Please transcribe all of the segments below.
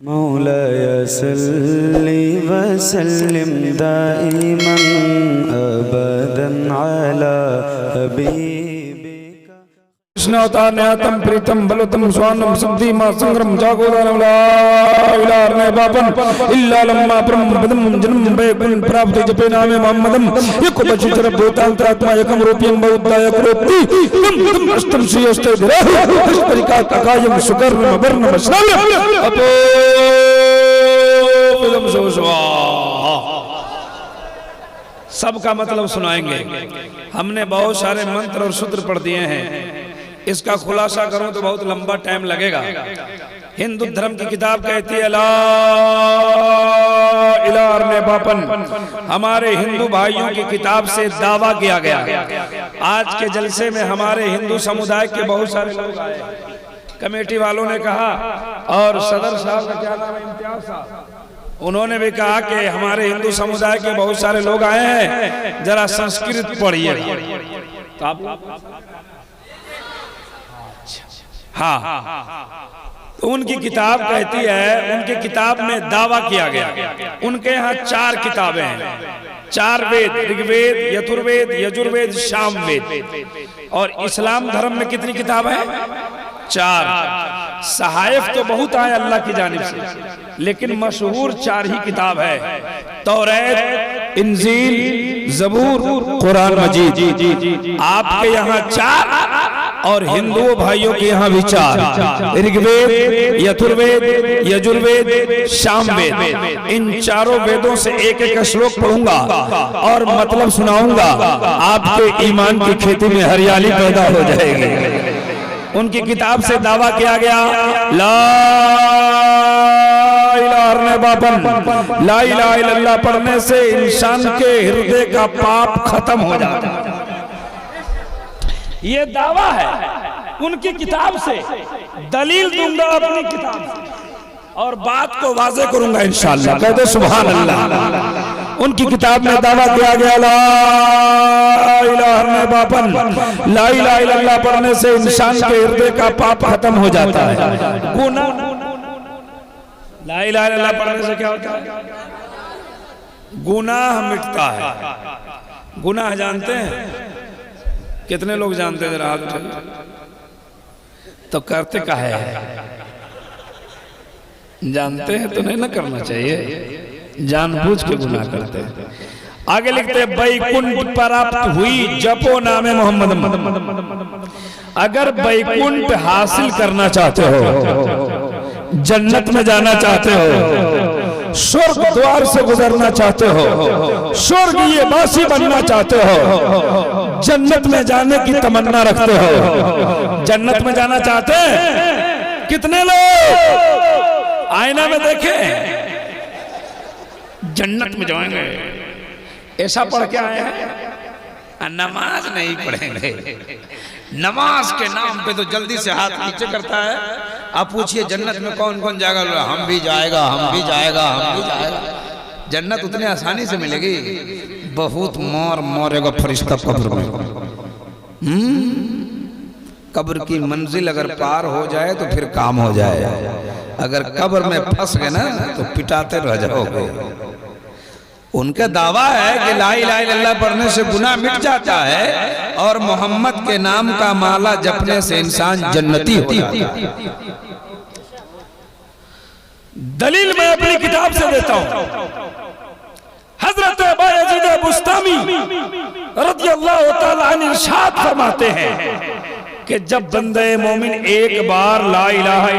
मौलाय सल्लि वसल्लिम दाइमन अबदन अला हबीबिका कृष्णावतारण्यातम प्रीतम बलतम स्वानम सिद्धि मा संग्रम जागोदानम ला इलाहा इल्ला बापन इल्ला लम्मा ब्रह्म बदम जन्म बे गुण प्राप्त जपे नामे मोहम्मदम एको बचितर भूतांतरात्मा एकम रूपियम बहुदाय करोति तम तम अष्टम श्रीयस्ते ग्रह परिका कायम सुकर्म वर्ण वैष्णव अपो पदम सोसवा। सबका मतलब सुनाएंगे। हमने बहुत सारे मंत्र और सूत्र पढ़ दिए हैं, इसका खुलासा करूं तो बहुत लंबा टाइम लगेगा। हिंदू धर्म की किताब कहती है ला इलाहा इल्ला बापन। हमारे हिंदू भाइयों की किताब से दावा किया गया। आज के जलसे में हमारे हिंदू समुदाय के बहुत सारे लोग आए। कमेटी वालों ने कहा और सदर साहब का क्या नाम है, इम्तियाज साहब, उन्होंने भी कहा कि हमारे हिंदू समुदाय के बहुत सारे लोग आए हैं, जरा संस्कृत पढ़िए। तो आप हाँ, तो उनकी किताब कहती है, उनकी किताब में दावा किया गया। उनके यहाँ 4 किताबें हैं, 4 वेद, ऋग्वेद, यजुर्वेद, यजुर्वेद, सामवेद। और इस्लाम धर्म में कितनी किताबें हैं? 4। सहायफ तो बहुत आए अल्लाह की जानिब से, लेकिन मशहूर 4 ही किताब है, तौरात, इंजील, जबूर, कुरान मजीद। आपके यहाँ 4 और हिंदुओं भाइयों के यहाँ भी 4, ऋग्वेद, यजुर्वेद, यजुर्वेद, सामवेद। इन 4 वेदों से एक एक श्लोक पढ़ूंगा और मतलब सुनाऊंगा। आपके ईमान की खेती में हरियाली पैदा हो जाएगी। उनकी किताब से दावा किया गया ला इलाहा इल्ला बापन, ला इलाहा इल्लल्लाह पढ़ने से इंसान के हृदय का पाप खत्म हो जाता है। ये दावा है उनकी किताब से। दलील दूंगा अपनी किताब से और बात को वाज़े करूंगा इंशाअल्लाह। कहते सुभान अल्लाह। उनकी किताब में दावा किया गया ला इलाहा इल्ला बापन, ला इलाहा इल्लल्लाह पढ़ने से इंसान के हृदय का पाप खत्म हो जाता है। गुनाह, ला इलाहा इल्लल्लाह पढ़ने से क्या होता है? गुनाह मिटता है। गुनाह जानते हैं? कितने लोग जानते हैं? जरा हाथ उठाइए। तो करते काहे है? जानते हैं तो नहीं ना करना चाहिए, जानबूझ के गुनाह करते हैं। आगे लिखते हैं बैकुंठ प्राप्त हुई जपो नामे मोहम्मद। अगर बैकुंठ हासिल करना चाहते हो, जन्नत में जाना चाहते हो, स्वर्ग द्वार से गुजरना चाहते हो, स्वर्गीय वासी बनना चाहते हो, जन्नत में जाने की तमन्ना रखते हो, जन्नत में जाना चाहते हैं? कितने लोग आईना में देखें जन्नत में जाएंगे, ऐसा पढ़ के आए हैं? नमाज नहीं पढ़ेंगे। नमाज के नाम पे तो जल्दी से हाथ नीचे करता है। आप पूछिए जन्नत में कौन कौन जाएगा? हम भी जाएगा, हम भी जाएगा, हम भी जाएगा। जन्नत उतने आसानी से मिलेगी? बहुत मार मारेगा फरिश्ता कब्र में। कब्र की मंजिल अगर पार हो जाए तो फिर काम हो जाए। अगर कब्र में फंस गए ना तो पिटाते रह जाओगे। उनका दावा है कि ला इलाहा इल्लल्लाह पढ़ने से गुनाह मिट जाता है और मोहम्मद के नाम का माला जपने से इंसान जन्नती होता है। दलील मैं अपनी किताब से देता हूं। हजरत बायजीद बुस्तामी रज़ियल्लाहु ताला अन्हु इरशाद फरमाते हैं कि जब बंदे मोमिन एक बार ला इलाहा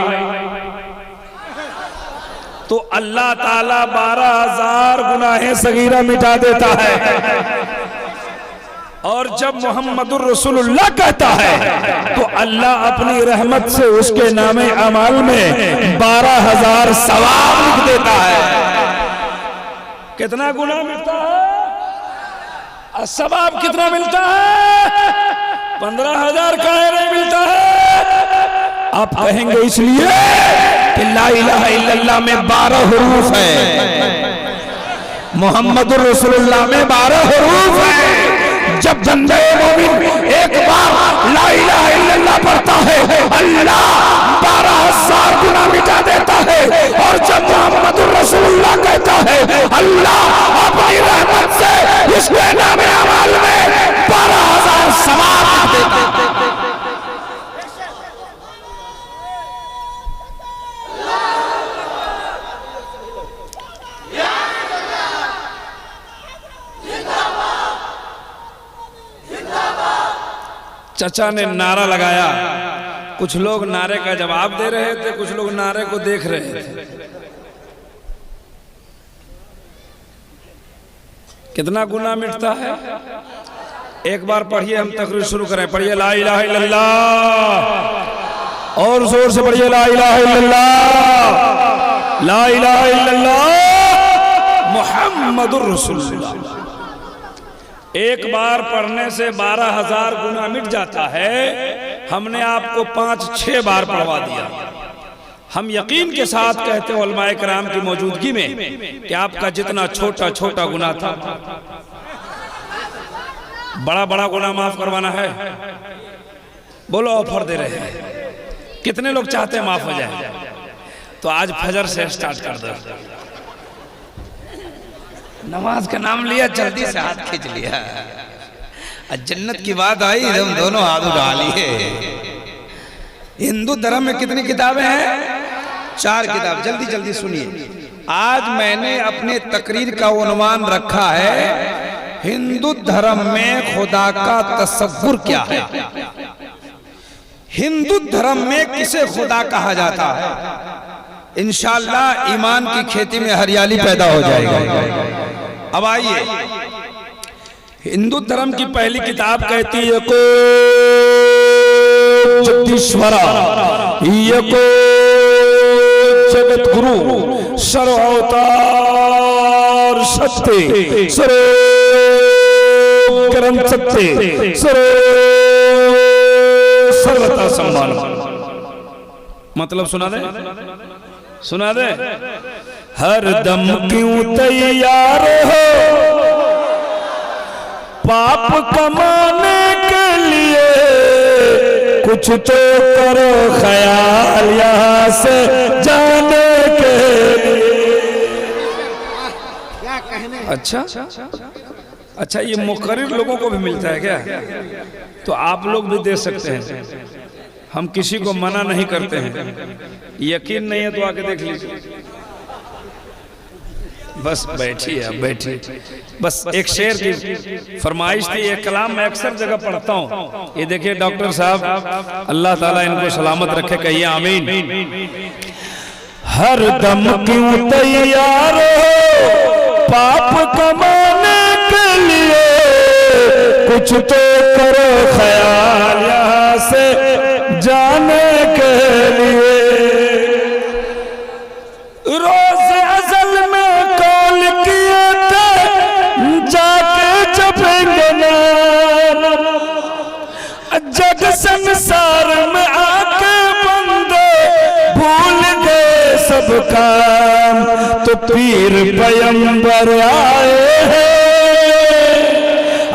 तो अल्लाह ताला 12,000 गुनाहें सगीरा मिटा देता है। और जब मोहम्मदुर रसूलुल्लाह कहता है तो अल्लाह अपनी रहमत से उसके नामे अमाल में 12,000 सवाब लिख देता है। कितना गुनाह मिलता है? सवाब कितना मिलता है? 15,000 का नहीं मिलता है। आप कहेंगे इसलिए कि ला इलाहा इल्लल्लाह में 12 हुरूफ है, मोहम्मदुर रसूलुल्लाह में 12 हुरूफ है। जब बंदे मोमिन एक बार ला इलाहा इल्लल्लाह पढ़ता है, अल्लाह 12,000 गुनाह मिटा देता है। और जब चचा ने नारा लगाया, कुछ लोग नारे का जवाब दे रहे थे, कुछ लोग नारे को देख रहे थे। कितना गुनाह मिटता है? एक बार पढ़िए, हम तकरीर शुरू करें। पढ़िए ला इलाहा इल्लल्लाह, और जोर से पढ़िए ला इलाहा इल्लल्लाह, ला इलाहा इल्लल्लाह मुहम्मदुर रसूलुल्लाह। एक बार पढ़ने से 12,000 गुनाह मिट जाता है। हमने आपको 5-6 बार पढ़वा दिया। हम यकीन के साथ कहते हैं उलमाए किराम की मौजूदगी में कि आपका जितना छोटा छोटा गुनाह था, बड़ा बड़ा गुनाह माफ करवाना है। बोलो, ऑफर दे रहे हैं। कितने लोग चाहते हैं माफ हो जाए? तो आज फजर से स्टार्ट कर दो। नमाज का नाम लिया, जल्दी से हाथ खींच लिया। जन्नत की बात आई, हम दोनों हाथ उठा लिए। हिंदू धर्म में कितनी किताबें हैं? 4 किताब। जल्दी जल्दी सुनिए। आज मैंने अपने तकरीर का उन्वान रखा है, हिंदू धर्म में खुदा का तसव्वुर क्या है। हिंदू धर्म में किसे खुदा कहा जाता है? इंशाअल्लाह ईमान की खेती में हरियाली पैदा हो जाएगी। अब आइए, हिंदू धर्म की पहली किताब कहती है को जगदीश्वरा, ये को जगत गुरु, सर्वअवतार सत्य, सर्व ग्रंथ सत्य, सर्वता सम्मान। मतलब सुना दे, सुना दे। हर दम क्यों तैयार हो पाप कमाने के लिए, कुछ तो करो ख्याल यहाँ से जाने के लिए। अच्छा अच्छा, ये मुकर्रिर लोगों को भी मिलता है क्या? तो आप लोग भी दे सकते हैं, हम किसी को मना नहीं करते हैं। यकीन नहीं है तो आके देख लीजिए। बस बैठिए, अब बैठिए। बस एक शेर की फरमाइश थी, एक कलाम मैं अक्सर जगह पढ़ता हूँ। ये देखिए डॉक्टर साहब, अल्लाह ताला इनको सलामत रखे, कहिए आमीन। हर दम क्यों तैयार हो पाप कमाने के लिए, कुछ तो करो ख्याल यहाँ से जाने के लिए। रोज अज़ल में कौल किए थे, जाके जपेंगे नाम। जग संसार में आके बंदे भूल गए सब काम, तो पीर पैगंबर आए हैं।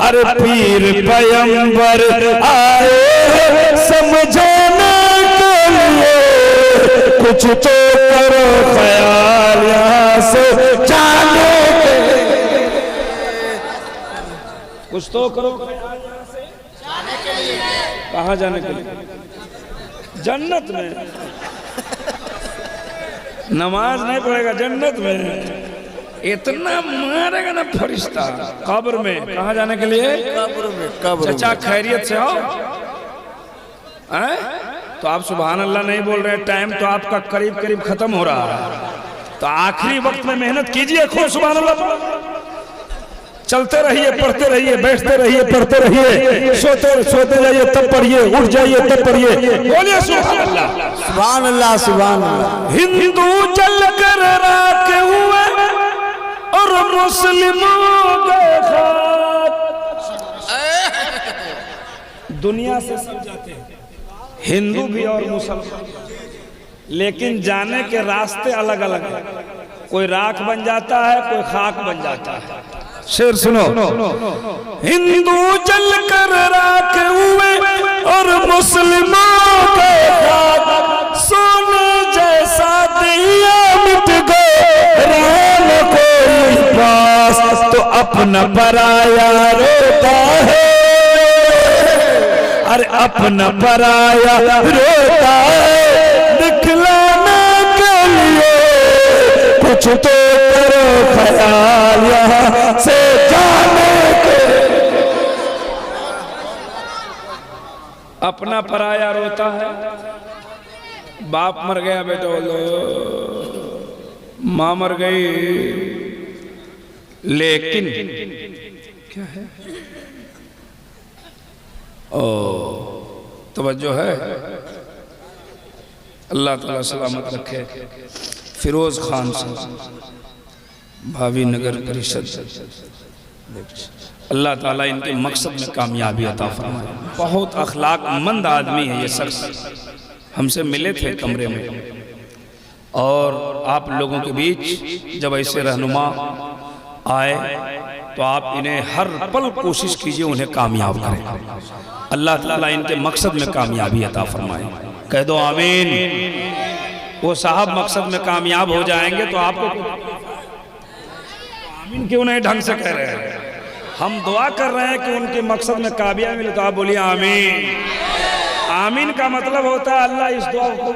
अरे पीर पैगंबर आए हैं समझाने के लिए, कुछ तो करो ख्याल यहाँ से जाने के। कुछ तो करो ख्याल यहाँ से जाने के लिए। कहाँ जाने के लिए? जन्नत में। नमाज नहीं पढ़ेगा जन्नत में, इतना मारेगा ना फरिश्ता। कब्र में। कहाँ जाने के लिए? कब्र में। कब्र। चाचा खैरियत से हो? तो आप सुभान अल्लाह नहीं बोल रहे। टाइम तो आपका करीब करीब खत्म हो रहा है, तो आखिरी वक्त में मेहनत कीजिए, खूब सुभान अल्लाह। चलते रहिए, पढ़ते रहिए, बैठते रहिए, पढ़ते रहिए, सोते जाइए तब पढ़िए, उठ जाइए तब पढ़िए। बोलिए सुभान अल्लाह, सुभान अल्लाह, सुभान अल्लाह। हिंदू जल कर राख हुए और मुस्लिमों के खाक। दुनिया से सब जाते हैं, हिंदू भी और मुसलमान, लेकिन जाने के रास्ते अलग अलग हैं। कोई राख बन जाता है, कोई खाक बन जाता है। शेर सुनो। हिंदू जल कर राख हुए और मुस्लिमों के खाक, सोने जैसा दिया मिट गए राम कोई पास, तो अपना पराया रोता है। अरे अपना पराया रोता है, दिखलाने के लिए कुछ तो करो ख्याल यहाँ से जाने के। अपना पराया रोता है, बाप मर गया बेटा बोलो, माँ मर गई, लेकिन क्या है ओ तवज्जो है। अल्लाह ताला सलामत रखे। फिरोज खान साहब भावी नगर परिषद, अल्लाह ताला इनके मकसद में कामयाबी अता फरमाए। बहुत अखलाकमंद आदमी है ये शख्स, हमसे मिले थे कमरे में, और आप लोगों के बीच जब ऐसे रहनुमा आए तो आप इन्हें हर पल कोशिश कीजिए उन्हें कामयाब करें। अल्लाह ताला इनके मकसद में कामयाबी अता फरमाए। कह दो आमीन। वो साहब मकसद में कामयाब हो जाएंगे तो आपको आमीन क्यों नहीं ढंग से कह रहे हैं? हम दुआ कर रहे हैं कि उनके मकसद में कामयाबी मिले, तो आप बोलिए आमीन। आमीन का मतलब होता है अल्लाह इस दुआ को,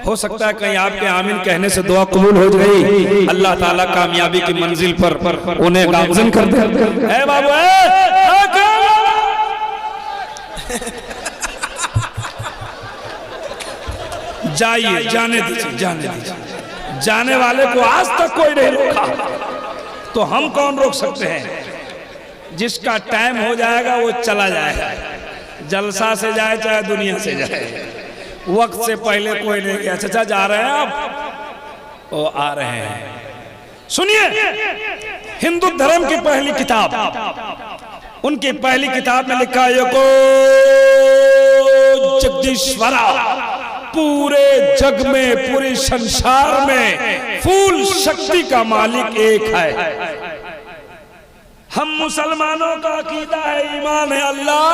हो सकता है कहीं आपके आमीन कहने से दुआ कबूल हो गई, अल्लाह ताला कामयाबी की मंजिल पर उन्हें गामज़न कर दे। ए बाबू जाइए, जाने दीजिए, जाने दीजिए। जाने वाले को आज तक कोई नहीं रोका, तो हम कौन रोक सकते हैं? जिसका टाइम हो जाएगा वो चला जाएगा, जलसा से जाए चाहे दुनिया से जाए, वक्त से पहले कोई नहीं गया। चाचा जा रहे हैं आप? वो आ रहे हैं। सुनिए, हिंदू धर्म की पहली किताब, उनकी पहली किताब में लिखा है को जगदीश्वरा, पूरे जग में पूरे संसार में फूल शक्ति का मालिक एक है। हम मुसलमानों का अकीदा है, ईमान है अल्लाह।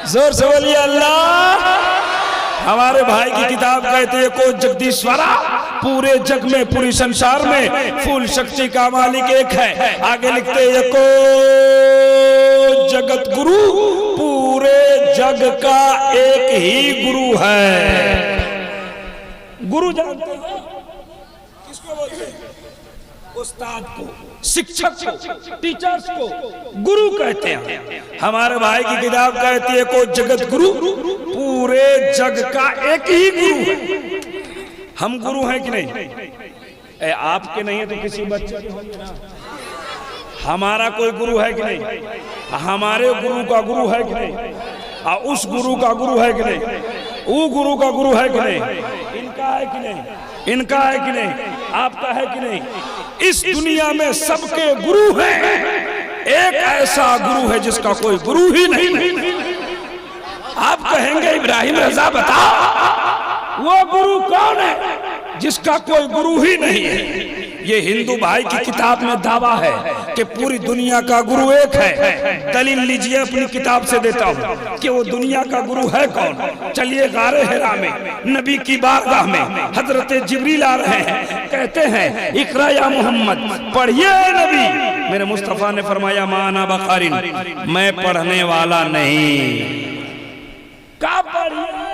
जोर से बोलिए अल्लाह। हमारे भाई की किताब कहते हैं को जगदीश्वरा, पूरे जग में पूरी संसार में फूल शक्ति का मालिक एक है। आगे लिखते हैं को जगत गुरु, पूरे जग का एक ही गुरु है। गुरु जानते हो किसको बोलते हैं? उस्ताद को, शिक्षक को, टीचर्स को गुरु कहते हैं। हमारे भाई की किताब कहती है को जगत गुरु, पूरे जग का एक ही गुरु है। हम गुरु हैं कि नहीं? आपके नहीं है तो किसी बच्चे के होंगे ना। हमारा कोई गुरु है कि नहीं? हमारे गुरु का गुरु है कि नहीं? उस गुरु का गुरु है कि नहीं? वो गुरु का गुरु है कि नहीं? इनका है कि नहीं? इनका है कि नहीं? आपका है कि नहीं? इस दुनिया में सबके गुरु हैं, एक ऐसा गुरु है जिसका कोई गुरु ही नहीं। आप कहेंगे इब्राहिम रजा बताओ वो गुरु कौन है जिसका कोई गुरु ही नहीं है? ये हिंदू भाई की किताब में दावा है कि पूरी दुनिया का गुरु एक है। दलील लीजिए, अपनी किताब से देता हूँ कि वो दुनिया का गुरु है कौन। चलिए गारे हिरा में नबी की बारगाह में हजरत जिब्रील आ रहे हैं, कहते हैं इकरा या मोहम्मद, पढ़िए नबी। मेरे मुस्तफा ने फरमाया माना बखारिन, मैं पढ़ने वाला नहीं। क्या पढ़िए?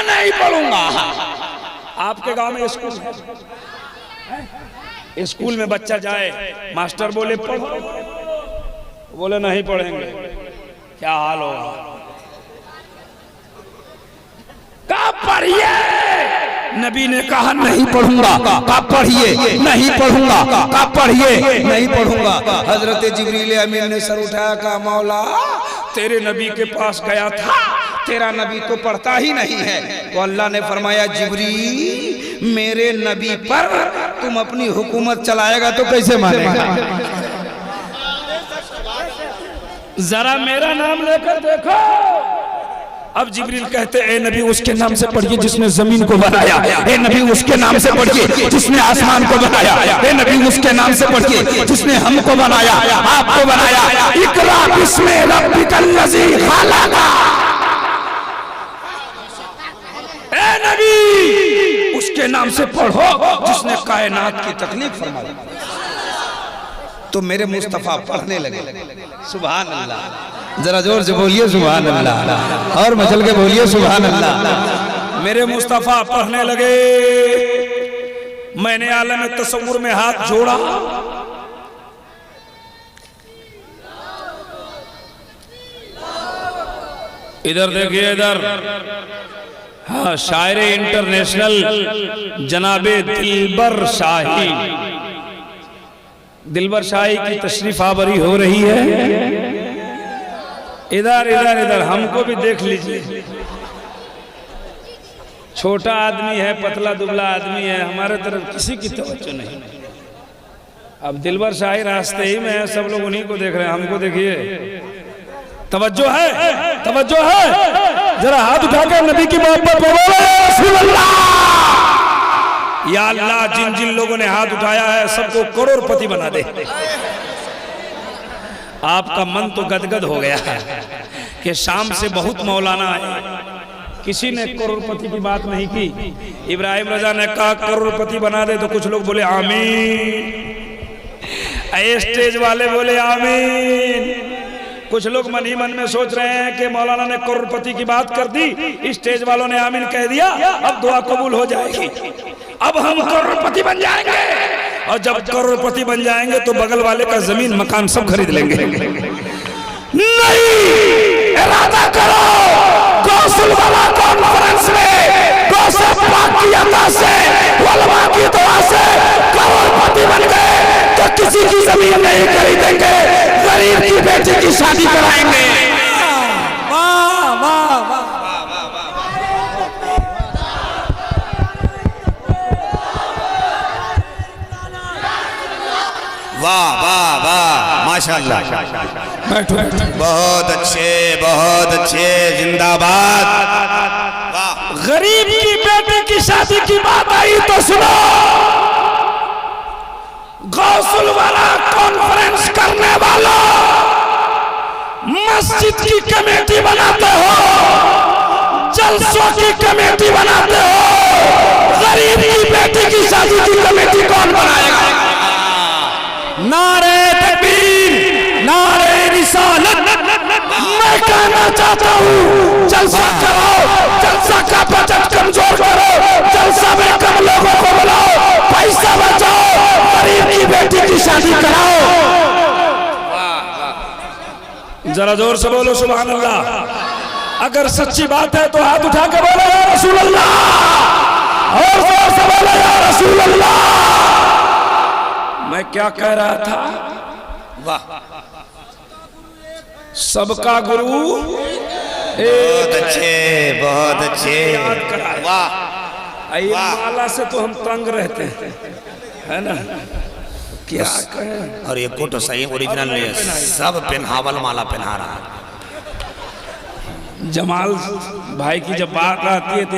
नहीं पढ़ूंगा। आपके गांव में स्कूल है, स्कूल में बच्चा जाए, मास्टर बोले पढ़ो, बोले नहीं पढ़ेंगे, क्या हाल होगा? क्या पढ़िए? नबी ने कहा नहीं पढ़ूंगा। का पढ़िए? नहीं पढ़ूंगा। का पढ़िए? नहीं पढ़ूंगा। हजरत जिब्रील अमीन ने सर उठाया, कहा मौला तेरे नबी के पास गया था, तेरा नबी तो पढ़ता ही नहीं है। तो अल्लाह ने फरमाया जिब्रील, मेरे नबी पर तुम अपनी हुकूमत चलाएगा तो कैसे मानेगा? जरा मेरा नाम लेकर देखो। अब जिब्रील कहते ए नबी उसके नाम से पढ़िए जिसने जमीन को बनाया, ए नबी उसके नाम से पढ़िए जिसने आसमान को बनाया, ए नबी उसके नाम से पढ़िए जिसने हमको बनाया, आपको बनाया। इकरा बिस्मि रब्बिकल लज़ी खलक़। ए नबी उसके नाम से पढ़ो जिसने कायनात की तकलीफ फरमाई। तो मेरे मुस्तफा पढ़ने लगे। सुभान अल्लाह। जरा जोर से बोलिए सुभान अल्लाह, और मचल के बोलिए सुभान अल्लाह। मेरे मुस्तफा पढ़ने लगे। मैंने आलम तसव्वुर में हाथ जोड़ा, इधर देखिए इधर, हाँ शायर इंटरनेशनल जनाबे दिलबर शाही, दिलबर शाही की तशरीफ आवरी हो रही है। इधर इधर इधर हमको भी देख लीजिए। छोटा आदमी है, पतला दुबला आदमी है, हमारे तरफ किसी की तवज्जो नहीं। अब दिलबर शाही रास्ते ही में है, सब लोग उन्हीं को देख रहे हैं, हमको देखिए। तवज्जो है, तवज्जो है, जरा हाथ उठाकर नबी की मोहब्बत बोलो रसूल अल्लाह। या अल्लाह, जिन जिन लोगों ने हाथ उठाया है सबको करोड़पति बना दे। आपका मन तो गदगद हो गया है कि शाम से बहुत मौलाना आए, किसी ने करोड़पति की बात नहीं की। इब्राहिम रजा ने कहा करोड़पति बना दे, तो कुछ लोग बोले आमीन, स्टेज वाले बोले आमीन। कुछ लोग मन ही मन में सोच रहे हैं कि मौलाना ने करोड़पति की बात कर दी, स्टेज वालों ने आमीन कह दिया, अब दुआ कबूल हो जाएगी, अब हम करोड़पति बन जाएंगे। और जब करोड़पति बन जाएंगे तो बगल वाले का जमीन मकान सब खरीद लेंगे। नहीं, इरादा करो गौसुल वाला कॉन्फ्रेंस में गौसे पाक की अता से, उलमा की दुआ से करोड़पति बन गए तो किसी की जमीन नहीं खरीदेंगे, गरीब की बेटी की शादी कराएंगे। वाह वाह वाह, वाह वाह वाह, माशाअल्लाह, बैठो बहुत अच्छे, जिंदाबाद। वाह, गरीब की बेटी की शादी की बात आई तो सुनो। गौसुल वाला कॉन्फ्रेंस करने वालों, मस्जिद की कमेटी बनाते हो, जलसों की कमेटी बनाते हो, गरीब की बेटी की शादी की कमेटी कौन बनाएगा? नारे तकबीर, नारे रिसालत। मैं कहना चाहता हूँ जलसा करो, जलसा का बजट कमजोर करो, जलसा में कम लोगों को बुलाओ, पैसा बचाओ, गरीब की बेटी की शादी कराओ। जरा जोर से बोलो सुभान अल्लाह। अगर सच्ची बात है तो हाथ उठा के बोलो या रसूल अल्लाह, और जोर से बोलो या रसूल अल्लाह। मैं क्या कह रहा था? वाह, सबका गुरु बहुत अच्छे, वाह। माला से तो हम तंग रहते हैं, है ना? क्या कहें? और ये कोट सही ओरिजिनल नहीं है, सब पहनावल माला पहना रहा है। जमाल भाई की जब बात आती है तो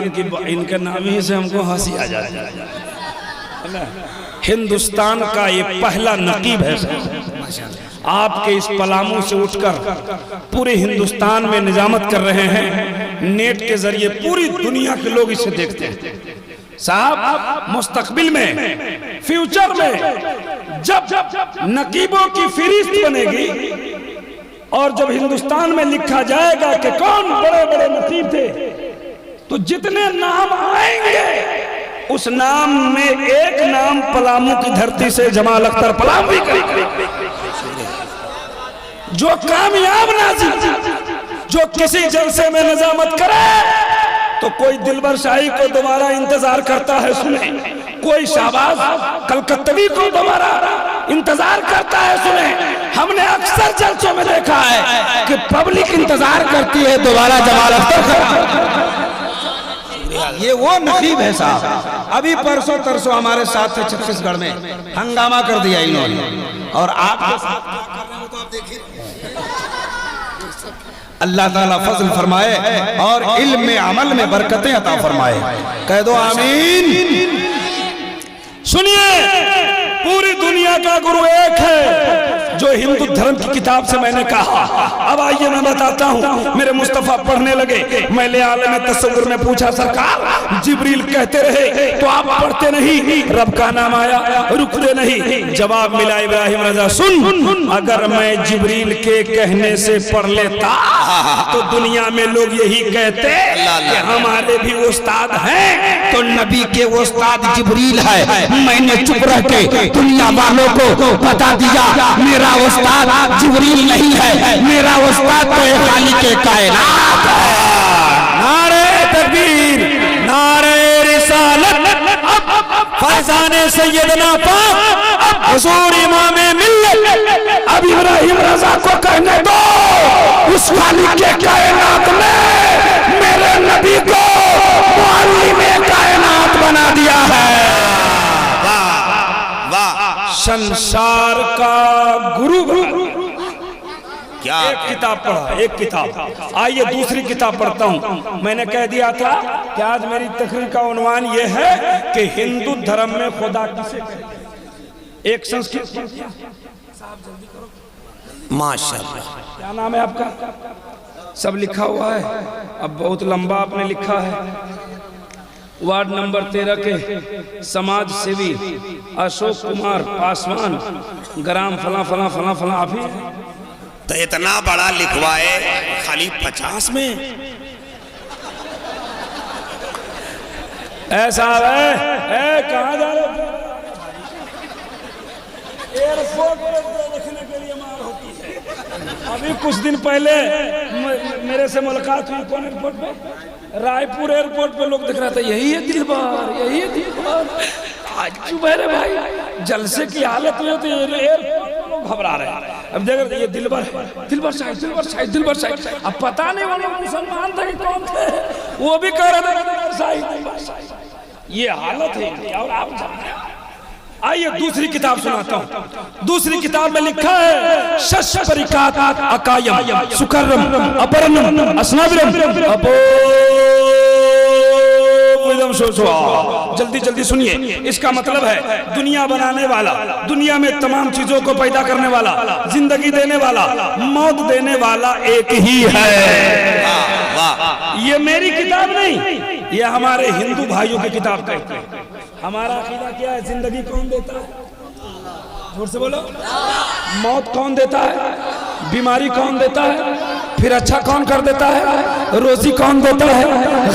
इनके नाम ही से हमको हंसी आ जाती है ना। हिंदुस्तान का ये पहला नकीब है, आपके इस पलामू से उठकर पूरे हिंदुस्तान में निजामत कर रहे हैं। नेट के जरिए पूरी दुनिया के लोग इसे देखते हैं। साहब, मुस्तकबिल में, फ्यूचर में जब नकीबों की फहरिस्त बनेगी और जब हिंदुस्तान में लिखा जाएगा कि कौन बड़े बड़े नकीब थे, तो जितने नाम आएंगे उस नाम में एक नाम पलामू की धरती से जमाल अख्तर पलामवी करेंगे। जो कामयाब नाज़िम, जो किसी जलसे में निजामत करे तो कोई दिलबर शाही को दोबारा इंतजार करता है, सुने। कोई शाहबाज कलकत्तवी को दोबारा इंतजार करता है, सुने। हमने अक्सर जलसों में देखा है कि पब्लिक इंतजार करती है दोबारा जमाल अख्तर। ये वो नकीब है साहब, अभी परसों तरसों हमारे साथ थे छत्तीसगढ़ में, हंगामा कर दिया इन्होंने। और आप अल्लाह ताला फजल फरमाए और इल्म में अमल में बरकतें अता फरमाए। कह दो आमीन। सुनिए, पूरी दुनिया का गुरु एक है, जो हिंदू धर्म की किताब से मैंने कहा। अब आइए मैं बताता हूँ। मेरे मुस्तफा पढ़ने लगे, मैं ले आलम तसव्वुर में पूछा, सरकार जिब्रील कहते रहे तो आप पढ़ते नहीं, रब का नाम आया रुकते नहीं। जवाब मिला इब्राहिम रजा, सुन, अगर मैं जिब्रील के कहने से पढ़ लेता तो दुनिया में लोग यही कहते कि हमारे भी उस्ताद हैं, तो नबी के उस्ताद जिब्रील है। मैंने चुप रह के दुनिया वालों को बता दिया मेरा उस्ताद जिब्रील नहीं है, मेरा उस्ताद तो खालिक कायनात है। फैजाने सैयदना पाक हुजूर इमाम मिल्लत अब इब्राहिम रजा को कहने दो, उस खालिक के कायनात ने मेरे नबी को मुअल्लिमे कायनात बना दिया है। वाह वाह, संसार का गुरु क्या एक किताब पढ़ा, एक किताब। आइए दूसरी किताब पढ़ता हूँ। मैंने कह दिया था कि आज मेरी तकरीर का उन्वान ये है कि हिंदू धर्म में खुदा किसे कहते? एक संस्कृत, माशाअल्लाह, क्या नाम है आपका? सब लिखा हुआ है, अब बहुत लंबा आपने लिखा है। वार्ड नंबर 13 के समाज सेवी अशोक कुमार पासवान, ग्राम फला फला फला फला। आप ही तो इतना बड़ा लिखवाए खाली 50 में? ऐसा है कहाँ जा रहे हो? एयरपोर्ट पर देखने के लिए मार होती है। अभी कुछ दिन पहले मेरे से मुलाकात हुई, कौन एयरपोर्ट पे? रायपुर एयरपोर्ट पे लोग दिख रहा था, यही है दिलबर, यही है दिलबर। आज चुप है रे भाई, जलसे की हालत में तो एयरपोर्ट पे लोग घबरा रहे हैं। अब देख ये दिलबर है, दिलबर साहब, दिलबर साहब, दिलबर साहब। अब पता नहीं वो लोग मुसलमान थे कि कौन थे, वो भी कह रहे थे दिलबर साहब, दिलबर साहब। ये हालत है। और आप आइए दूसरी किताब सुनाता हूँ। दूसरी किताब में लिखा है शश परिकात अकायम सुकरम अपरनम अस्नाविरम अपो। जल्दी जल्दी सुनिए, इसका मतलब है दुनिया बनाने वाला, दुनिया में तमाम चीजों को पैदा करने वाला, जिंदगी देने वाला, मौत देने वाला एक ही है। ये मेरी किताब नहीं, ये हमारे हिंदू भाइयों की किताब कहते हैं। हमारा अकीदा क्या है? जिंदगी कौन देता है? जोर से बोलो। मौत कौन देता है? बीमारी कौन देता है? फिर अच्छा कौन कर देता है? रोजी कौन देता है?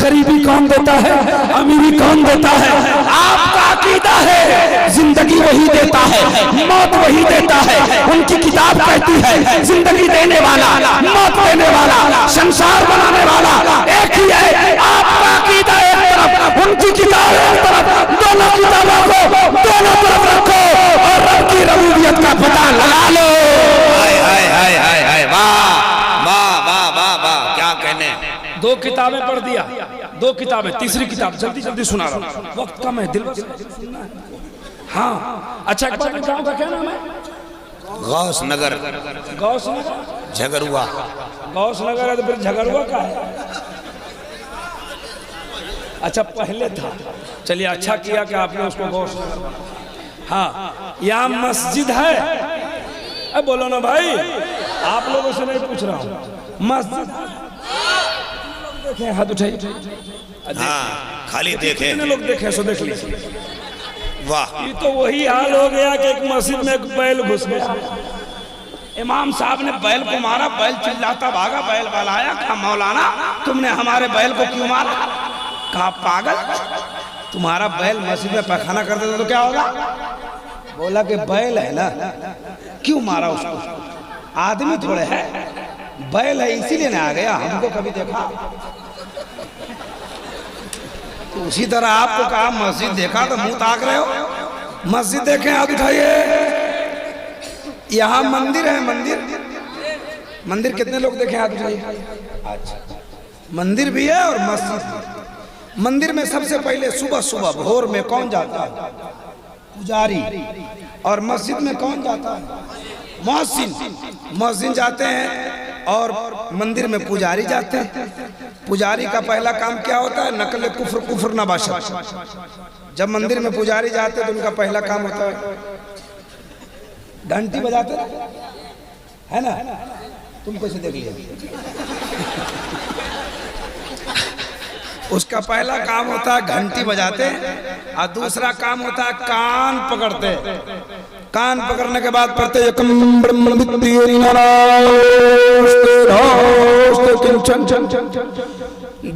गरीबी कौन देता है? अमीरी कौन देता है? आपका अकीदा है जिंदगी वही देता है, मौत वही देता है। उनकी किताब कहती है जिंदगी देने वाला, मौत देने वाला, संसार बनाने वाला एक ही है। आपका अकीदा एक तरफ, उनकी किताब एक तरफ। दोनों किताबों को दोनों तरफ रखो और रब की रबूबियत का पता लगा लो। हाय हाय हाय हाय हाय, वाह वाह वाह वाह वाह, क्या कहने। दो किताबें पढ़ दिया, दो किताबें। तीसरी किताब जल्दी जल्दी सुना रहा हूँ, वक्त कम है। दिल हाँ अच्छा, एक बात गाँव का क्या नाम है? गौस नगर, गौस नगर, झगरुआ। गौस नगर है तो फिर झगड़ुआ का है? अच्छा पहले था, चलिए अच्छा किया कि आपने उसको गौस नगर। हाँ यहाँ मस्जिद है। अब बोलो ना भाई, आप लोगों से नहीं पूछ रहा हूँ। मस्जिद देखे, हाथ उठाइए। हाँ खाली देखे, कितने लोग देखे सो देख लीजिए। वाह, ये तो वही हाल हो गया कि एक मस्जिद में एक बैल घुस गया। इमाम साहब ने बैल को मारा, बैल चिल्लाता भागा। बैल वाला आया, कहा मौलाना तुमने हमारे बैल को क्यों मारा? कहा पागल, तुम्हारा बैल मस्जिद में पैखाना कर देता तो क्या होगा? बोला कि बैल है ना, क्यों मारा उसको? आदमी थोड़े है, बैल है इसीलिए ना आ गया। हमको कभी देखा? तो उसी तरह आपको कहा मस्जिद देखा तो मुंह ताक रहे हो। मस्जिद देखें, हाथ उठाइए। यहाँ मंदिर है, मंदिर। मंदिर कितने लोग देखे? हाथ उठाइए। अच्छा, मंदिर भी है और मस्जिद भी। मंदिर में सबसे पहले सुबह सुबह भोर में कौन जाता है? पुजारी। और मस्जिद में कौन जाता है? मुअज्जिन। मुअज्जिन जाते हैं और मंदिर में पुजारी जाते हैं। पुजारी का पहला काम क्या होता है? नकल कुफ्र, कुफ्र नबाशा। जब मंदिर में पुजारी जाते तो उनका पहला काम होता है घंटी बजाते है ना। तुम कैसे देख लिया? उसका पहला काम होता है घंटी बजाते और दूसरा काम होता है कान पकड़ते। कान पकड़ने के बाद पढ़ते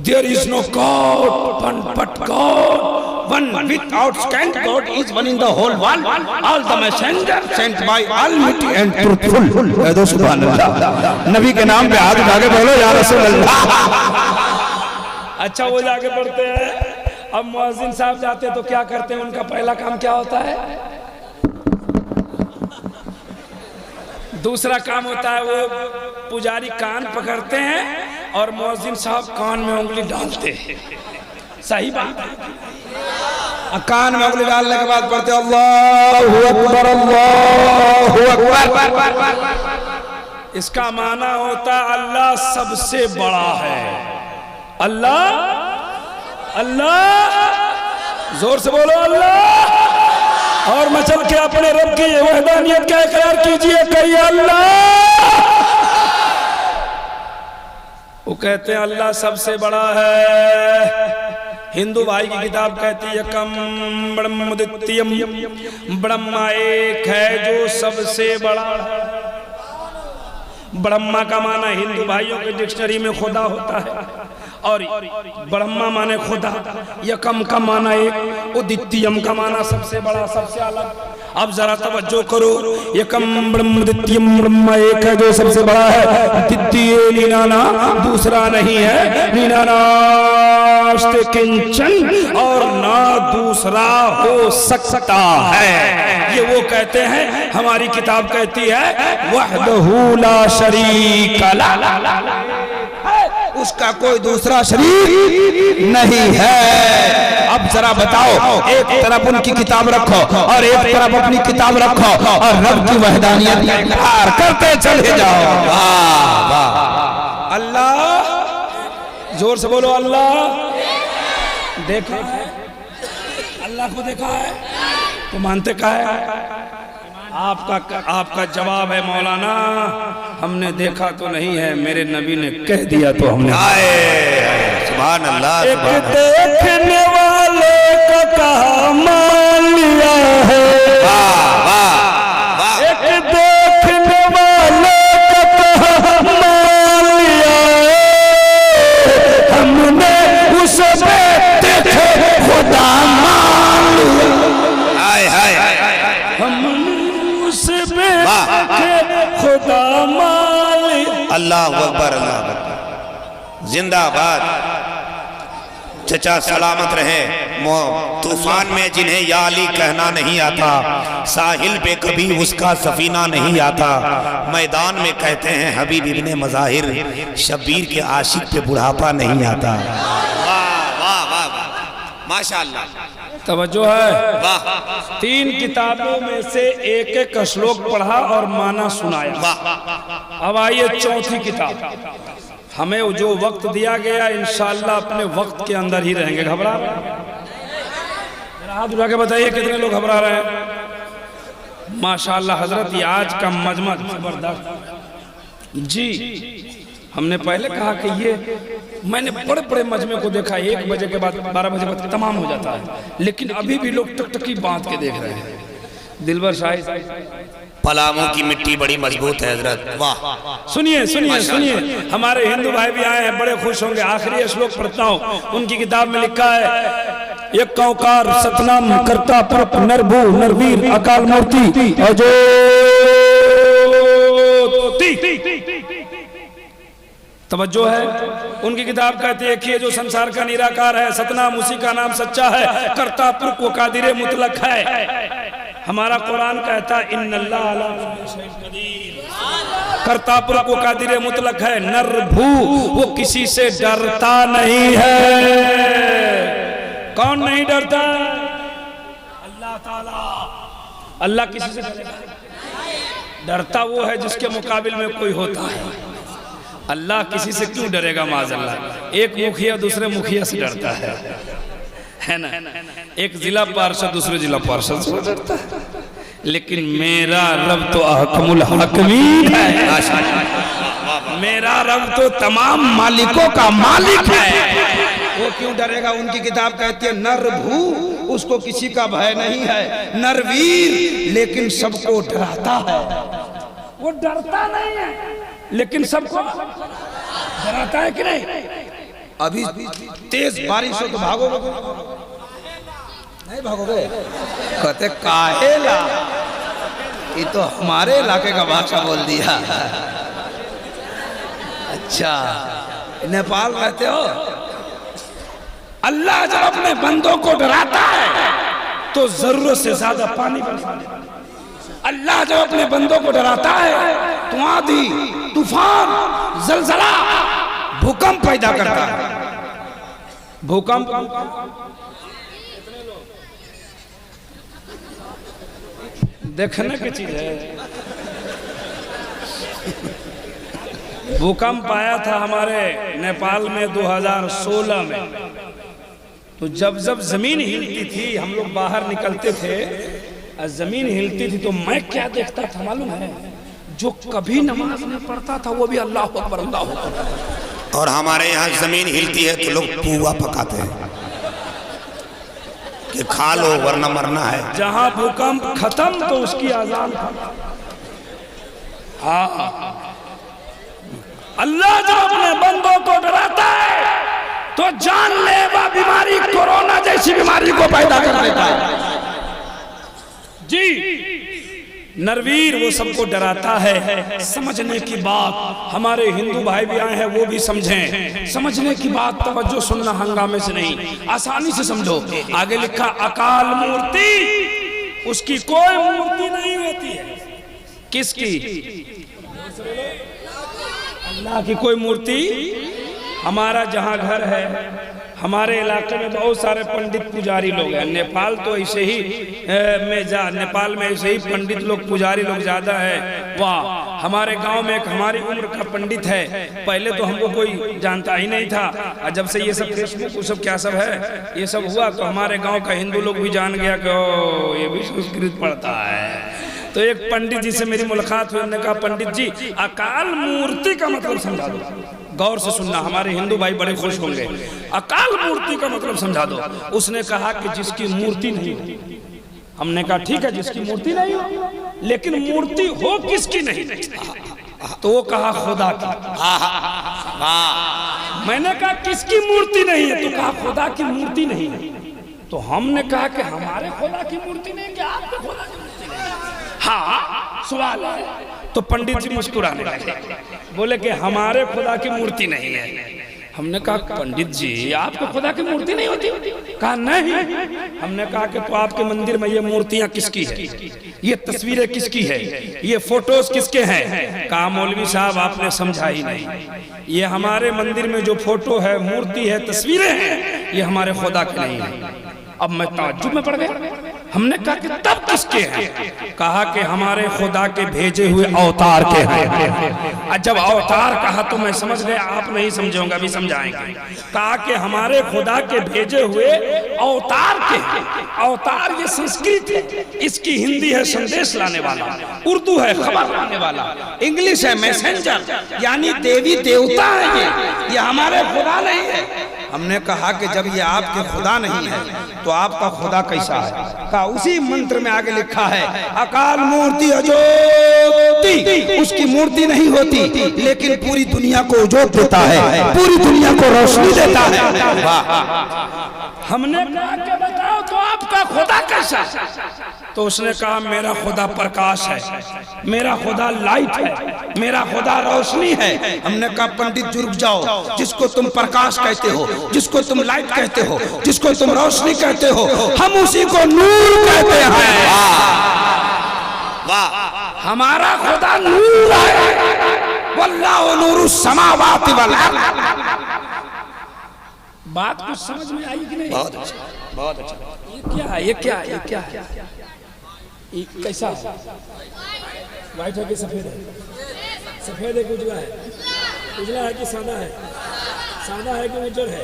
There is no God, but God, one without scant God is one in the whole world. All the messengers sent by Almighty and truthful. सुभान अल्लाह। नबी के नाम पे हाथ उठा के बोलो या रसूल अल्लाह। अच्छा वो जाके पढ़ते हैं अब मुअज्जिन साहब जाते तो क्या करते हैं, उनका पहला काम क्या होता है? दूसरा काम होता है वो पुजारी कान पकड़ते हैं और मुअज्जिन साहब कान में उंगली डालते हैं। सही बात है। कान में उंगली डालने के बाद पढ़ते अल्लाहु अकबर अल्लाहु अकबर। इसका माना होता अल्लाह सबसे बड़ा है। अल्लाह अल्लाह, जोर से बोलो अल्लाह, और मचल के अपने रब की वहदानियत का इकरार कीजिए, कहिए अल्लाह। वो कहते हैं अल्लाह सबसे बड़ा है। हिंदू भाई की किताब कहती है यकम ब्रह्म द्वितीयम, ब्रह्मा एक है जो सबसे बड़ा है। ब्रह्मा का माना हिंदू भाइयों के डिक्शनरी में खुदा होता है, और ब्रह्मा माने खुदा, यकम का माना एक, द्वितीयम का माना सबसे बड़ा सबसे अलग। अब जरा तवज्जो करो, यकम ब्रह्म द्वितीयम, ब्रह्मा एक है जो सबसे बड़ा है, द्वितीय निनाना दूसरा नहीं है, निनानास्ते किंचन, और ना दूसरा हो सकता है। ये वो कहते हैं, हमारी किताब कहती है वहदहू ला शरीका ला, उसका कोई दूसरा शरीक नहीं है। अब जरा बताओ, एक तरफ उनकी किताब रखो और एक तरफ अपनी किताब रखो और रब की वहदानियत का इकरार करते चले जाओ। वाह वाह। अल्लाह, जोर से बोलो अल्लाह। देखा है अल्लाह को, देखा है तो मानते का है? आपका जवाब है मौलाना हमने देखा तो नहीं है, मेरे नबी ने कह दिया तो हमने। सुभान अल्लाह। एक देखने वाले का कहा मान लिया है, एक देखने वाले का कहा मान लिया है, हमने उसमें देखे खुदा मान लिया। हाय हाय हाय, हमने खुदा मालिक। अल्लाह अकबर अल्लाह अकबर। जिंदाबाद। चचा सलामत रहे। तूफान में जिन्हें या अली कहना नहीं आता, साहिल पे कभी उसका सफीना नहीं आता, मैदान में कहते हैं हबीब इब्ने मज़ाहिर, शब्बीर के आशिक पे बुढ़ापा नहीं आता। वाह वाह वाह, माशाअल्लाह। तवज्जो है। वाह। 3 किताबों में से एक एक श्लोक पढ़ा और माना सुनाया। अब आइए चौथी किताब। हमें जो वक्त दिया गया इंशाअल्लाह अपने वक्त के अंदर ही रहेंगे। घबरा रहे हैं? हाथ उठा के बताइए कितने लोग घबरा रहे हैं? माशाअल्लाह हजरत, ये आज का मजमा जबरदस्त जी। हमने पहले कहा कि ये मैंने बड़े बड़े मजमे को देखा, 1 बजे के बाद 12 बजे बाद तमाम हो जाता है, लेकिन अभी भी लोग टकटकी बांध के देख रहे हैं। दिलबर शाही, पलामू की मिट्टी बड़ी मजबूत है हजरत। वाह। सुनिए सुनिए सुनिए, हमारे हिंदू भाई भी आए हैं, बड़े खुश होंगे। आखिरी श्लोक पढ़ता हूँ, उनकी किताब में लिखा है एक कौकार सतनाम करता परप नरभू नरवीर अकाल मूर्ति अजो। तवज्जो है। उनकी किताब कहती है कि जो संसार का निराकार है, सतनाम उसी का नाम सच्चा है, करता पुरख वो कादिर मुतलक है। हमारा कुरान कहता है इन्नल्लाह अला कुल्ली शैइन कदीर, करता पुरख वो कादिर मुतलक है, नरभू वो किसी से डरता नहीं है। कौन नहीं डरता? अल्लाह ताला। अल्लाह किसी से डरता वो है जिसके मुकाबिल में कोई होता है। अल्लाह किसी से क्यों डरेगा? माज़अल्लाह। एक मुखिया दूसरे मुखिया से डरता है ना? एक जिला पार्षद दूसरे जिला पार्षद से डरता है, लेकिन मेरा रब तो अहकमुल हाकिमीन है। मेरा रब तो तमाम मालिकों का मालिक है। वो क्यों डरेगा? उनकी किताब कहती है नरभू, उसको किसी का भय नहीं है, नरवीर लेकिन सबको डराता है। वो डरता नहीं है लेकिन सबको डराता है कि नहीं? अभी तेज बारिश हो तो भागोगे? नहीं भागोगे? कहते काहेला, ये तो हमारे इलाके का भाषा बोल दिया। अच्छा, नेपाल रहते हो? अल्लाह जब अपने बंदों को डराता है तो जरूरत से ज्यादा पानी बरसा देता है। अल्लाह जब अपने बंदों को डराता है तो आंधी, तूफान, जलजला, भूकंप पैदा करता है। भूकंप देखने की चीज है। भूकंप आया था हमारे नेपाल में 2016 में। तो जब जब जमीन हिलती थी हम लोग बाहर निकलते थे और जमीन हिलती थी तो मैं क्या देखता था मालूम है? जो कभी नमाज नहीं पढ़ता था वो भी अल्लाह अकबर अल्लाह अकबर। और हमारे यहाँ जमीन हिलती है तो लोग पुआ पकाते हैं कि खा लो वरना मरना है। जहां भूकंप खत्म तो उसकी आजान खत्म। हाँ, अल्लाह जब अपने बंदों को डराता है तो जानलेवा बीमारी कोरोना जैसी बीमारी को पैदा कर देता है। जी, नरवीर वो सबको डराता है। समझने की बात, हमारे हिंदू भाई भी आए हैं वो भी समझें। समझने की बात, तवज्जो सुनना हंगामे से नहीं, आसानी से समझो। आगे लिखा अकाल मूर्ति, उसकी कोई मूर्ति नहीं होती है। किसकी? अल्लाह की कोई मूर्ति। हमारा जहाँ घर है, हमारे इलाके में बहुत सारे पंडित पुजारी लोग हैं। नेपाल तो ऐसे ही नेपाल में ऐसे ही पंडित लोग, पुजारी लोग ज्यादा है। वाह, हमारे गांव में एक हमारी उम्र का पंडित है। पहले तो हमको कोई जानता ही नहीं था, और जब से ये सब फेसबुक सब क्या सब है ये सब हुआ तो हमारे गाँव का हिंदू लोग भी जान गया कि ओ ये भी संस्कृत पढ़ता है। तो एक पंडित जी से मेरी मुलाकात हुई। उन्होंने कहा पंडित जी अकाल मूर्ति का मतलब समझा दो। गौर से सुनना, हमारे हिंदू भाई बड़े खुश होंगे। अकाल मूर्ति का मतलब समझा दो। उसने कहा कि जिसकी मूर्ति नहीं हो। हमने कहा ठीक है, जिसकी मूर्ति नहीं हो, लेकिन मूर्ति हो किसकी नहीं? तो वो कहा खुदा की। मैंने कहा किसकी मूर्ति नहीं है? तो कहा खुदा की मूर्ति नहीं है। तो हमने कहा कि हमारे खुदा की मूर्ति नहीं, क्या आपके खुदा की मूर्ति नहीं? हाँ, सवाल है। तो पंडित जी मुस्कुराने लगे, बोले कि हमारे खुदा की मूर्ति नहीं है। हमने कहा पंडित जी आपके खुदा की मूर्ति नहीं होती? कहा नहीं। हमने कहा कि तो आपके मंदिर में ये मूर्तियां किसकी है? ये तस्वीरें किसकी है? ये फोटोज किसके हैं? कहा मौलवी साहब आपने समझा ही नहीं। ये हमारे मंदिर में जो फोटो है, मूर्ति है, तस्वीरें हैं, ये हमारे खुदा के नहीं है। अब मैं ताज्जुब में पड़ गया। हमने कहा कि तब किसके हैं? कहा कि हमारे खुदा के भेजे हुए अवतार के हैं। जब अवतार कहा तो मैं समझ गया आप नहीं समझोगे, अभी समझाएंगे। कहा कि हमारे खुदा के भेजे हुए अवतार के हैं। अवतार ये संस्कृत है, इसकी हिंदी है संदेश लाने वाला, उर्दू है खबर लाने वाला, इंग्लिश है मैसेंजर, यानी देवी देवता है। ये हमारे खुदा नहीं है। हमने कहा कि जब ये आपके खुदा नहीं है तो आपका खुदा कैसा है? कहा उसी मंत्र में आगे लिखा है अकाल मूर्ति अज्योति। उसकी मूर्ति नहीं होती, लेकिन पूरी दुनिया को उजोत देता है, पूरी दुनिया को रोशनी देता है। हमने कहा कि बताओ तो आपका खुदा कैसा? तो उसने कहा मेरा खुदा प्रकाश है, मेरा खुदा लाइट है, मेरा खुदा रोशनी है। हमने कहा पंडित जी रुक जाओ, जिसको तुम प्रकाश कहते हो, जिसको तुम लाइट कहते हो, जिसको तुम रोशनी कहते हो, हम उसी को नूर कहते हैं। वाह, हमारा खुदा नूर है। वल्लाहु नूरुस समावाति वल अर्द। बात कुछ समझ में आई कि नहीं? बहुत अच्छा, बहुत अच्छा। ये क्या है? ये क्या है? ये क्या है? ये कैसा है? व्हाइट है कि सफेद है? सफेद है कि उजला है? उजला है कि सादा है? सादा है कि उज्जर है?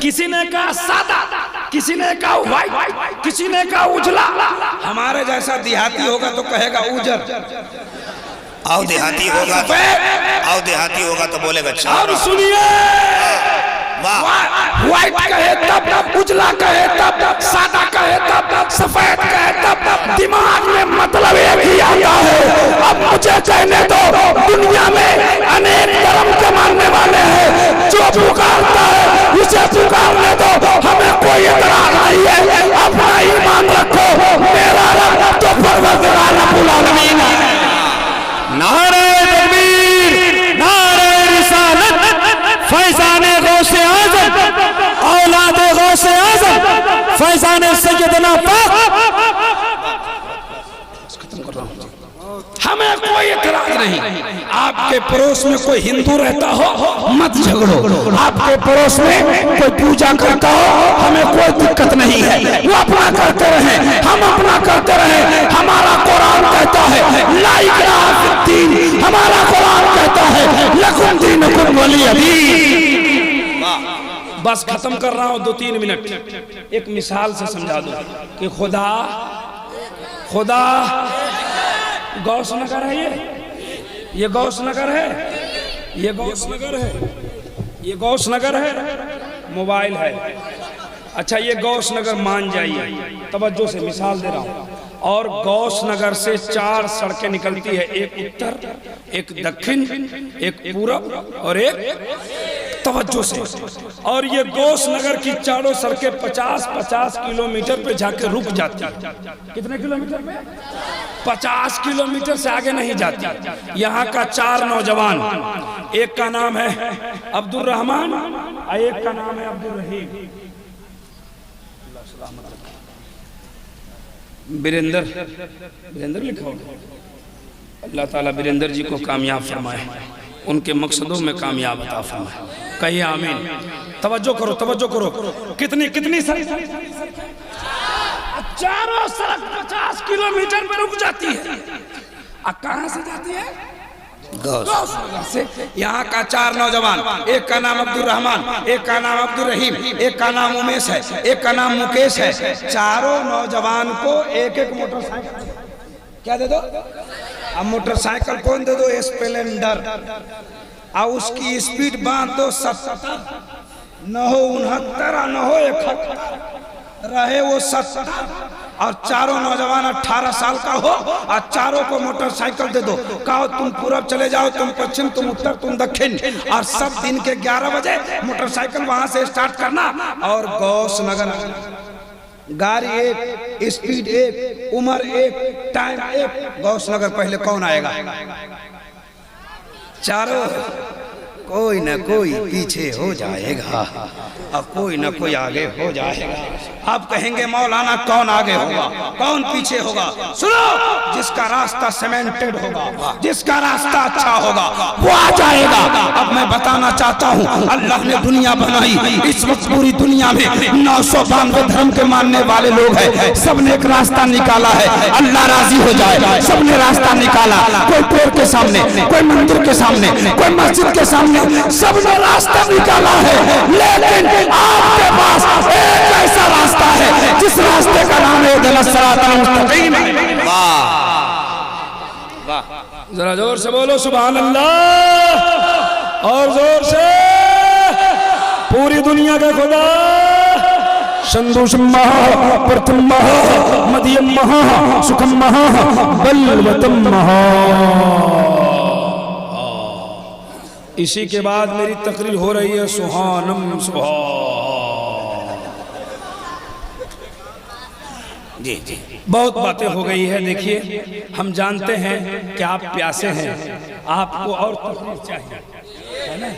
किसी ने कहा सादा, किसी ने कहा व्हाइट, किसी ने कहा उजला। हमारे जैसा देहाती होगा तो कहेगा उजर। आओ देहाती होगा तो, आओ देहाती होगा तो बोलेगा अच्छा। अब सुनिए, व्हाइट कहे तब, उजला कहे तब, सादा कहे तब, सफेद कहे तब, दिमाग में मतलब एक ही आता है। अब मुझे कहने दो, दुनिया में अनेक धर्म के मानने वाले हैं, जो पुकारता है उसे पुकारने दो, हमें कोई इतराज नहीं है। अपना ईमान रखो, मेरा रब तो परवरदिगार रब्बुल आलमीन है। नारे तकबीर, नारे रिसालत, फैज़ाने गौस फैजान सैयदना हमें कोई इतराज नहीं। आपके पड़ोस में कोई हिंदू रहता हो मत झगड़ो, आपके पड़ोस में कोई पूजा करता हो हमें कोई दिक्कत नहीं है, वो अपना करते रहे हम अपना करते रहे। हमारा कुरान कहता है ला इक्राह फिद्दीन, हमारा कुरान कहता है लकुम दीनुकुम वलिय दीन। बस खत्म कर रहा हूं 2-3 मिनट, एक मिसाल से समझा दूं कि खुदा गौस नगर है, ये गौस नगर है, ये गौस नगर है, ये गौस नगर है, मोबाइल है। अच्छा ये गौस नगर मान जाइए, तवज्जो से मिसाल दे रहा हूं। और गौस नगर से 4 सड़कें निकलती है, एक उत्तर, एक दक्षिण, एक पूरब और एक, तवज्जो से। और ये गौस नगर की चारों सड़कें 50-50 किलोमीटर पे जाके रुक जाती है। कितने किलोमीटर पे? 50 किलोमीटर से आगे नहीं जाती। यहाँ का 4 नौजवान, एक का नाम है अब्दुल रहमान और एक का नाम है अब्दुल रहीम। वीरेंद्र लिखा होगा। अल्लाह ताला वीरेंद्र जी को कामयाब फरमाए, उनके मकसदों में कामयाब अता फरमाए, कहिए आमीन। तवज्जो करो, तवज्जो करो। कितनी सड़क? चारों सड़क 50 किलोमीटर पर रुक जाती है। अब कहां से जाती है? गौस नगर से। यहाँ का 4 नौजवान, एक का नाम अब्दुल रहमान, एक का नाम अब्दुल रहीम, एक का नाम उमेश है, एक का नाम मुकेश है। चारों नौजवान को एक मोटरसाइकिल क्या दे दो? अब मोटरसाइकिल कौन दे दो? स्प्लेंडर। और उसकी स्पीड बांध दो 70, न हो 69 न हो 71, रहे वो 70। और चारों नौजवान 18 साल का हो और चारों को मोटरसाइकिल दे दो, कहो तुम पूरब चले जाओ, तुम पश्चिम, तुम उत्तर, तुम दक्षिण। और सब दिन के 11 बजे मोटरसाइकिल वहां से स्टार्ट करना। और गौस नगर गाड़ी एक, स्पीड एक, उम्र एक, टाइम एक। गौस नगर पहले कौन आएगा? चारों, कोई न कोई पीछे हो जाएगा और कोई न कोई आगे हो जाएगा। आप कहेंगे मौलाना कौन आगे होगा, कौन पीछे होगा? सुनो, जिसका रास्ता सीमेंटेड होगा, जिसका रास्ता अच्छा होगा वो आ जाएगा। अब मैं बताना चाहता हूँ, अल्लाह ने दुनिया बनाई, इस वक्त पूरी दुनिया में 992 धर्म के मानने वाले लोग हैं। सबने एक रास्ता निकाला है, अल्लाह राजी हो जाए। सबने रास्ता निकाला, कोई पेड़ के सामने, कोई मंदिर के सामने, कोई मस्जिद के सामने, सबने रास्ता निकाला है। लेकिन आपके पास एक ऐसा रास्ता है जिस रास्ते का नाम है सिरातल मुस्तकीम। वाह वाह, जरा जोर से बोलो सुभान अल्लाह, और जोर से। पूरी दुनिया का खुदा संदोषम प्रथम मध्यम सुखम बलवतम महा। इसी के बाद मेरी तकरीर हो रही है सुहानम सुहा। जी जी, बहुत बातें हो गई है। देखिए, हम जानते हैं कि आप प्यासे हैं, आपको और तकरीर चाहिए, है ना?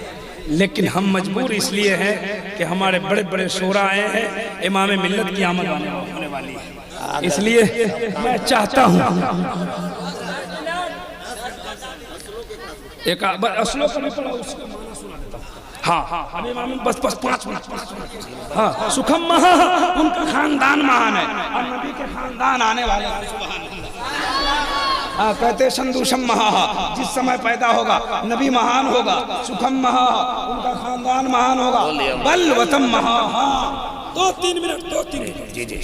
लेकिन हम मजबूर इसलिए हैं कि हमारे बड़े बड़े शोरा आए हैं, इमाम मिल्लत की आमद होने वाली है, इसलिए मैं चाहता हूँ एक असलो का भी पढ़ा, उसका माना सुना देता हूँ। हाँ, अभी मामून बस 5 मिनट। हाँ, सुखम महा, उनका खानदान महान है और नबी के खानदान आने वाले हैं। हाँ, कहते संदूषम महा, जिस समय पैदा होगा नबी महान होगा। सुखम महा, उनका खानदान महान होगा। बलवतम महा, 2-3 मिनट। जी जी,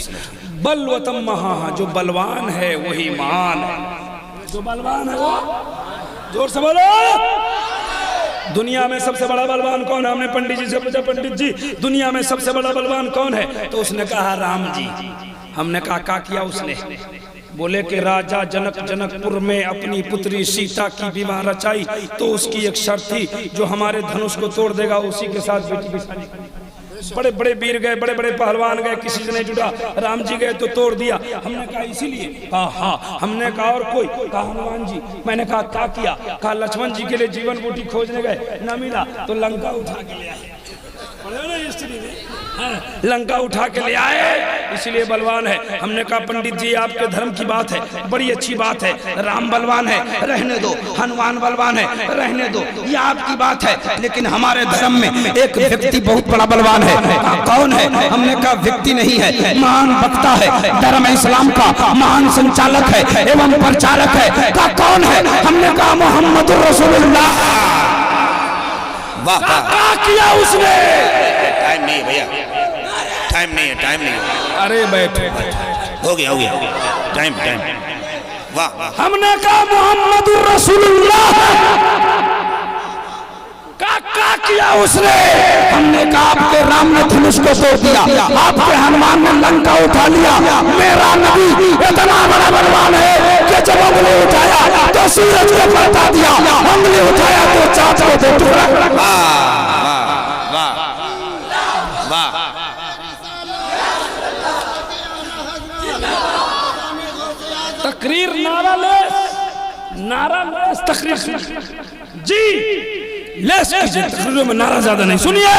बलवतम महा, जो बलवान है वही महान है। जो बलवान है वो, जोर से बोलो। दुनिया में सबसे बड़ा बलवान कौन है? हमने पंडित जी से पूछा, पंडित जी दुनिया में सबसे बड़ा बलवान कौन है? तो उसने कहा राम जी। हमने कहा क्या किया उसने? बोले कि राजा जनकपुर में अपनी पुत्री सीता की विवाह रचाई, तो उसकी एक शर्त थी, जो हमारे धनुष को तोड़ देगा उसी के साथ बेटी की शादी। बड़े बड़े वीर गए, बड़े बड़े पहलवान गए, किसी से नहीं जुड़ा। राम जी गए तो तोड़ दिया। हमने कहा इसीलिए? हाँ। हमने कहा और कोई? कहा हनुमान जी। मैंने कहा क्या किया? कहा लक्ष्मण जी के लिए जीवन बूटी खोजने गए, न मिला तो लंका उठा के ले आए। लंका उठा के ले आए, इसलिए बलवान है। हमने कहा पंडित जी आपके धर्म की बात है, बड़ी अच्छी बात है, राम बलवान है रहने दो, हनुमान बलवान है रहने दो, ये आपकी बात है, लेकिन हमारे धर्म में एक व्यक्ति बहुत बड़ा बलवान है। कौन है? हमने कहा व्यक्ति नहीं है, महान वक्ता है, धर्म इस्लाम का महान संचालक है एवं प्रचारक है। कहा कौन है? हमने कहा मोहम्मद रसूलुल्लाह। वाह वाह, क्या किया उसने? टाइम नहीं है भैया, टाइम नहीं है, टाइम नहीं है। अरे बैठो, हो गया टाइम टाइम। वाह वाह, हमने कहा मोहम्मद रसूलुल्लाह। क्या किया उसने? हमने कहा आपके राम ने धनुष को तोड़ दिया, आपके हनुमान ने लंका उठा लिया, मेरा नबी इतना बड़ा बलवान है कि जब उंगली उठाया तो सूरज को पलटा दिया, उंगली उठाया तो चाँद को दो टुकड़ा। तकरीर नारा लेस तकरीर जी लेस कीजिए, तकरीरों में नारा ज्यादा नहीं। सुनिए,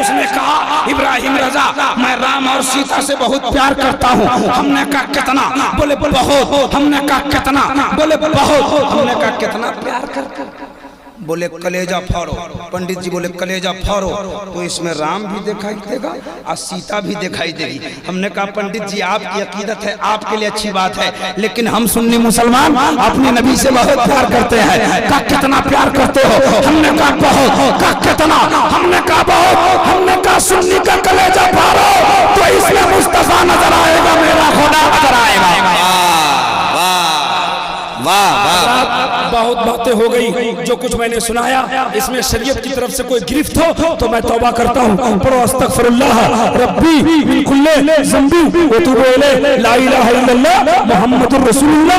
उसने कहा इब्राहिम रजा मैं राम और सीता से बहुत प्यार करता हूँ। हमने कहा कितना? बोले बहुत। हमने कहा कितना? बोले बहुत। हमने कहा कितना प्यार करते? बोले कलेजा फाड़ो। पंडित जी बोले कलेजा फाड़ो तो इसमें राम भी दिखाई देगा और सीता भी दिखाई देगी। हमने कहा पंडित जी आपकी अकीदत है, आपके लिए अच्छी बात है, लेकिन हम सुन्नी मुसलमान अपने नबी से बहुत प्यार करते हैं। कहा कितना प्यार करते हो? हमने कहा बहुत। कहा कितना? हमने कहा बहुत। हमने कहा सुन्नी का कलेजा फाड़ो तो इसमें मुस्तफा नजर आएगा, मेरा खुदा नजर आएगा। बहुत बातें हो गई, जो कुछ मैंने सुनाया इसमें शरीयत की तरफ से कोई गिरफ्त हो तो मैं तौबा करता हूँ। पढ़ो अस्तगफिरुल्लाह रब्बी मिन कुल्ली ज़ंबी व तूबू इलैहि ला इलाहा इल्लल्लाह मुहम्मदुर रसूलुल्लाह।